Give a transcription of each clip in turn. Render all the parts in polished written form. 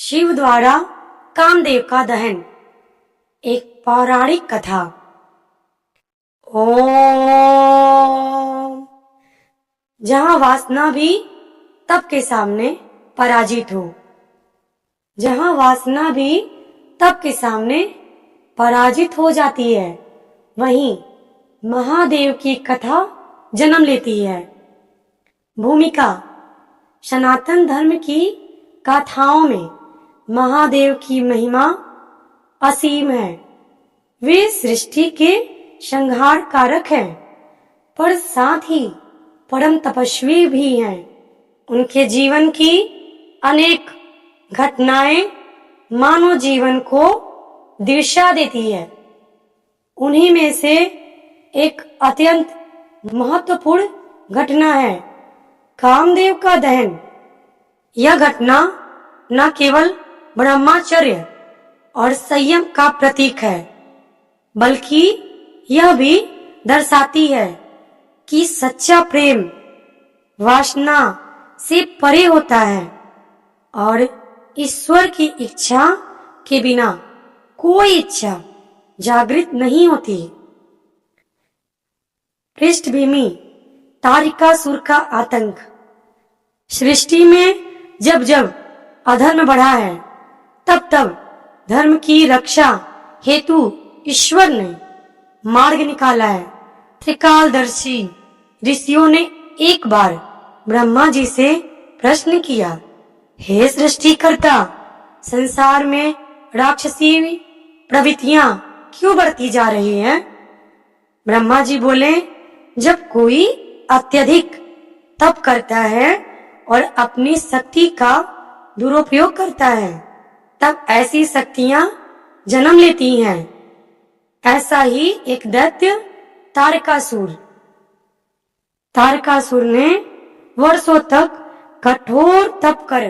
शिव द्वारा कामदेव का दहन। एक पौराणिक कथा। ओम। जहां वासना भी तप के सामने पराजित हो, जहां वासना भी तप के सामने पराजित हो जाती है, वहीं महादेव की कथा जन्म लेती है। भूमिका। सनातन धर्म की गाथाओं में महादेव की महिमा असीम है। वे सृष्टि के संहार कारक हैं, पर साथ ही परम तपस्वी भी हैं। उनके जीवन की अनेक घटनाएं मानव जीवन को दिशा देती है। उन्हीं में से एक अत्यंत महत्वपूर्ण घटना है कामदेव का दहन। यह घटना न केवल ब्रह्मचर्य और संयम का प्रतीक है, बल्कि यह भी दर्शाती है कि सच्चा प्रेम वासना से परे होता है और ईश्वर की इच्छा के बिना कोई इच्छा जागृत नहीं होती। पृष्ठभूमि। तारिकासुर का आतंक। सृष्टि में जब जब अधर्म बढ़ा है, तब तब धर्म की रक्षा हेतु ईश्वर ने मार्ग निकाला है। त्रिकालदर्शी ऋषियों ने एक बार ब्रह्मा जी से प्रश्न किया, हे सृष्टिकर्ता, संसार में राक्षसी प्रवृत्तियां क्यों बढ़ती जा रही हैं? ब्रह्मा जी बोले, जब कोई अत्यधिक तप करता है और अपनी शक्ति का दुरुपयोग करता है, तब ऐसी शक्तियां जन्म लेती हैं। ऐसा ही एक दैत्य तारकासुर ने वर्षों तक कठोर तप कर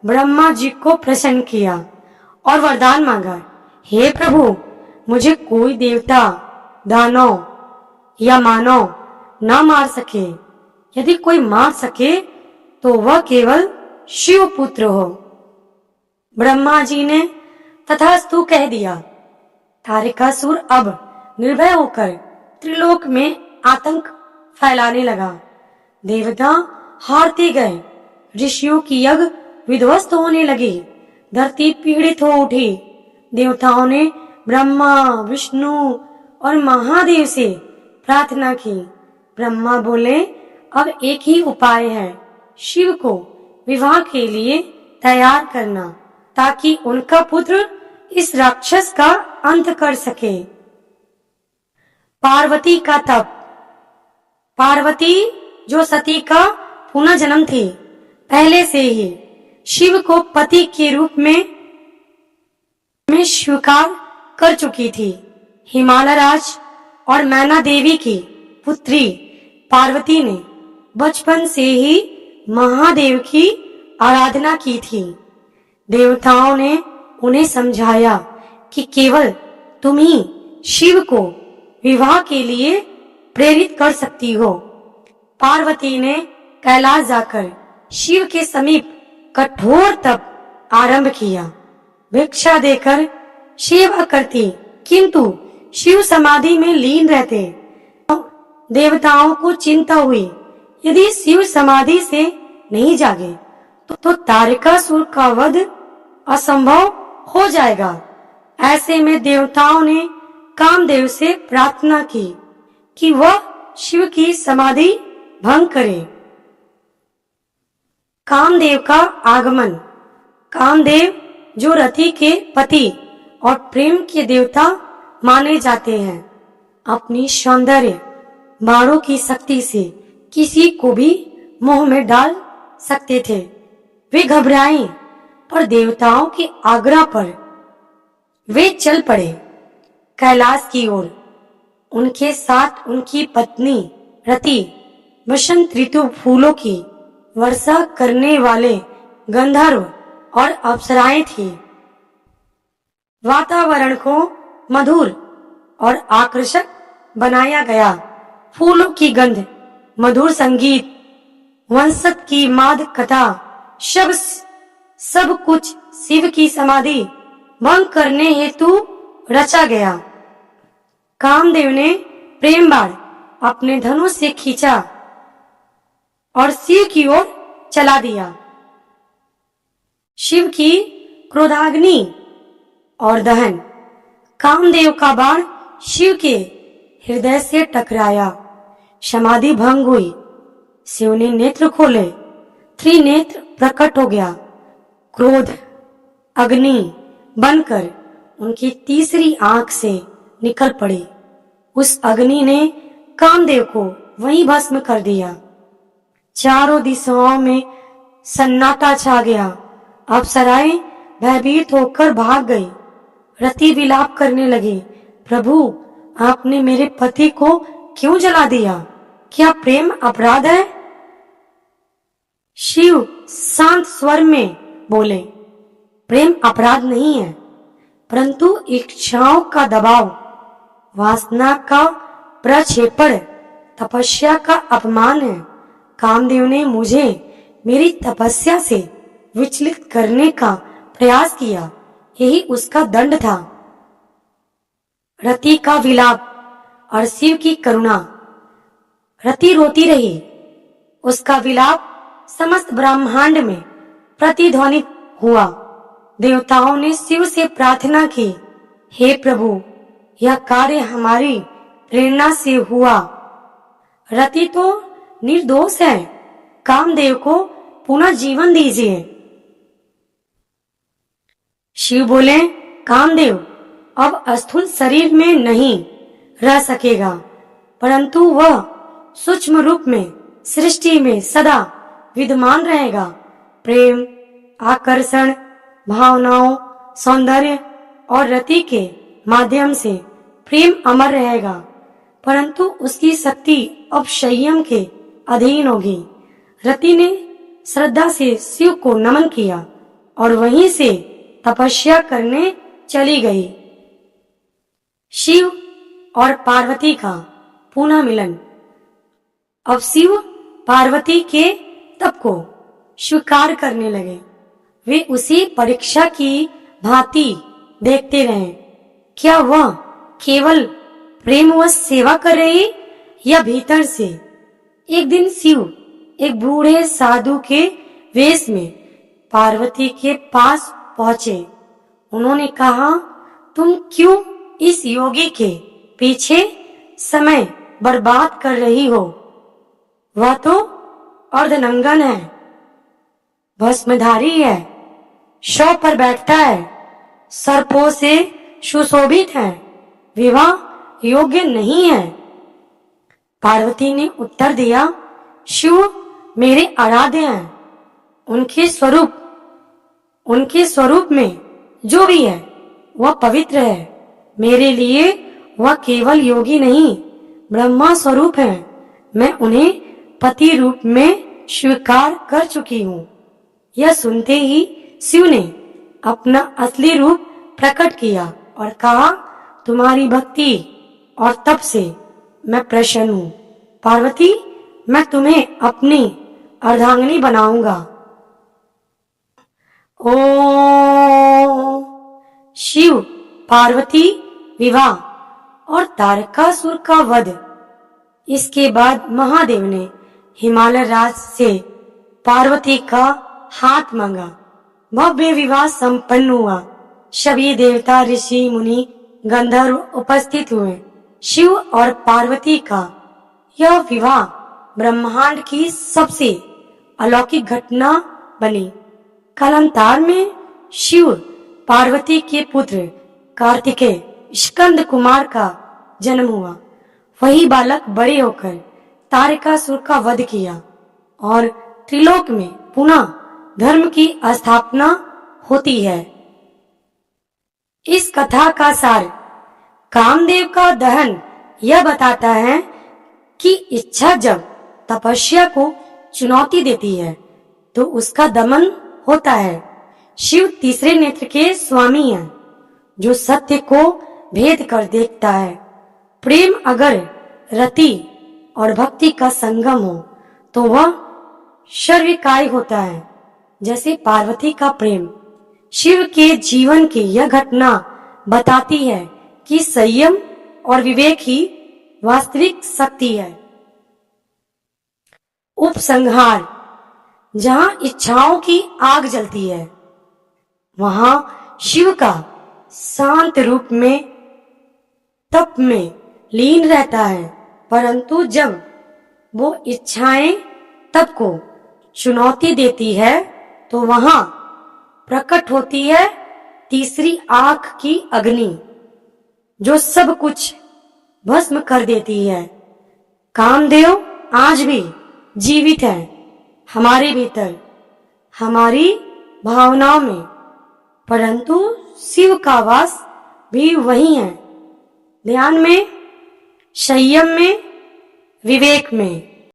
ब्रह्मा जी को प्रसन्न किया और वरदान मांगा, हे प्रभु, मुझे कोई देवता, दानव या मानव न मार सके। यदि कोई मार सके तो वह केवल शिव पुत्र हो। ब्रह्मा जी ने तथास्तु कह दिया। तारकासुर अब निर्भय होकर त्रिलोक में आतंक फैलाने लगा। देवता हारते गए, ऋषियों की यज्ञ विध्वस्त होने लगी, धरती पीड़ित हो उठी। देवताओं ने ब्रह्मा, विष्णु और महादेव से प्रार्थना की। ब्रह्मा बोले, अब एक ही उपाय है, शिव को विवाह के लिए तैयार करना, ताकि उनका पुत्र इस राक्षस का अंत कर सके। पार्वती का तप। पार्वती जो सती का पुनः जन्म थी, पहले से ही शिव को पति के रूप में स्वीकार कर चुकी थी। हिमालय राज और मैना देवी की पुत्री पार्वती ने बचपन से ही महादेव की आराधना की थी। देवताओं ने उन्हें समझाया कि केवल तुम ही शिव को विवाह के लिए प्रेरित कर सकती हो। पार्वती ने कैलाश जाकर शिव के समीप कठोर तप आरंभ किया। भिक्षा देकर सेवा करती, किंतु शिव समाधि में लीन रहते। देवताओं को चिंता हुई, यदि शिव समाधि से नहीं जागे तो तारकासुर का वध असंभव हो जाएगा। ऐसे में देवताओं ने कामदेव से प्रार्थना की कि वह शिव की समाधि भंग करे। कामदेव का आगमन। कामदेव जो रति के पति और प्रेम के देवता माने जाते हैं, अपनी सौंदर्य बाणों की शक्ति से किसी को भी मोह में डाल सकते थे। वे घबराए, पर देवताओं के आग्रह पर वे चल पड़े कैलाश की ओर। उनके साथ उनकी पत्नी रति, वसंत ऋतु फूलों की वर्षा करने वाले गंधर्व और अप्सराएं थी। वातावरण को मधुर और आकर्षक बनाया गया। फूलों की गंध, मधुर संगीत, वंशत की माद कथा, सब सब कुछ शिव की समाधि भंग करने हेतु रचा गया। कामदेव ने प्रेम बाण अपने धनुष से खींचा और शिव की ओर चला दिया। शिव की क्रोधाग्नि और दहन। कामदेव का बाण शिव के हृदय से टकराया, समाधि भंग हुई। शिव ने नेत्र खोले, त्रिनेत्र प्रकट हो गया। क्रोध अग्नि बनकर उनकी तीसरी आंख से निकल पड़ी। उस अग्नि ने कामदेव को वहीं भस्म कर दिया। चारों दिशाओं में सन्नाटा छा गया। अप्सराएं भयभीत होकर भाग गई। रति विलाप करने लगी, प्रभु आपने मेरे पति को क्यों जला दिया? क्या प्रेम अपराध है? शिव शांत स्वर में बोले, प्रेम अपराध नहीं है, परंतु इच्छाओं का दबाव, वासना का प्रक्षेपण, तपस्या का अपमान है। कामदेव ने मुझे मेरी तपस्या से विचलित करने का प्रयास किया, यही उसका दंड था। रति का विलाप और शिव की करुणा। रति रोती रही, उसका विलाप समस्त ब्रह्मांड में प्रतिध्वनित हुआ। देवताओं ने शिव से प्रार्थना की, हे प्रभु यह कार्य हमारी प्रेरणा से हुआ। रति तो निर्दोष है, कामदेव को पुनः जीवन दीजिए। शिव बोले, कामदेव अब स्थूल शरीर में नहीं रह सकेगा, परंतु वह सूक्ष्म रूप में सृष्टि में सदा विद्यमान रहेगा। प्रेम, आकर्षण, भावनाओं, सौंदर्य और रति के माध्यम से प्रेम अमर रहेगा, परंतु उसकी शक्ति अब संयम के अधीन होगी। रति ने श्रद्धा से शिव को नमन किया और वहीं से तपस्या करने चली गई। शिव और पार्वती का पुनः मिलन। अब शिव पार्वती के तप को स्वीकार करने लगे। वे उसी परीक्षा की भांति देखते रहे, क्या वह केवल प्रेमवश सेवा कर रही या भीतर से। एक दिन शिव एक बूढ़े साधु के वेश में पार्वती के पास पहुंचे। उन्होंने कहा, तुम क्यों इस योगी के पीछे समय बर्बाद कर रही हो? वह तो अर्धनंगन है, भस्मधारी है, शव पर बैठता है, सर्पों से सुशोभित है, विवाह योग्य नहीं है। पार्वती ने उत्तर दिया, शिव मेरे आराध्य हैं, उनके स्वरूप में जो भी है वह पवित्र है। मेरे लिए वह केवल योगी नहीं, ब्रह्मा स्वरूप है। मैं उन्हें पति रूप में स्वीकार कर चुकी हूँ। यह सुनते ही शिव ने अपना असली रूप प्रकट किया और कहा, तुम्हारी भक्ति और तप से मैं प्रसन्न हूँ। पार्वती, मैं तुम्हें अपनी अर्धांगिनी बनाऊंगा। ओम। शिव पार्वती विवाह और तारकासुर का वध। इसके बाद महादेव ने हिमालय राज से पार्वती का हाथ मांगा। भव्य विवाह संपन्न हुआ। सभी देवता, ऋषि, मुनि, गंधर्व उपस्थित हुए। शिव और पार्वती का यह विवाह ब्रह्मांड की सबसे अलौकिक घटना बनी। कालांतर में शिव पार्वती के पुत्र कार्तिकेय स्कंद कुमार का जन्म हुआ। वही बालक बड़े होकर तारकासुर का वध किया और त्रिलोक में पुनः धर्म की स्थापना होती है। इस कथा का सार कामदेव का दहन यह बताता है कि इच्छा जब तपस्या को चुनौती देती है तो उसका दमन होता है। शिव तीसरे नेत्र के स्वामी हैं, जो सत्य को भेद कर देखता है। प्रेम अगर रति और भक्ति का संगम हो तो वह सर्वकाय होता है। जैसे पार्वती का प्रेम। शिव के जीवन की यह घटना बताती है कि संयम और विवेक ही वास्तविक शक्ति है। उपसंहार, जहां इच्छाओं की आग जलती है, वहां शिव का शांत रूप में तप में लीन रहता है, परंतु जब वो इच्छाएं तप को चुनौती देती है तो वहां प्रकट होती है तीसरी आंख की अग्नि, जो सब कुछ भस्म कर देती है। कामदेव आज भी जीवित है हमारे भीतर, हमारी भावनाओं में, परंतु शिव का वास भी वही है, ध्यान में, संयम में, विवेक में।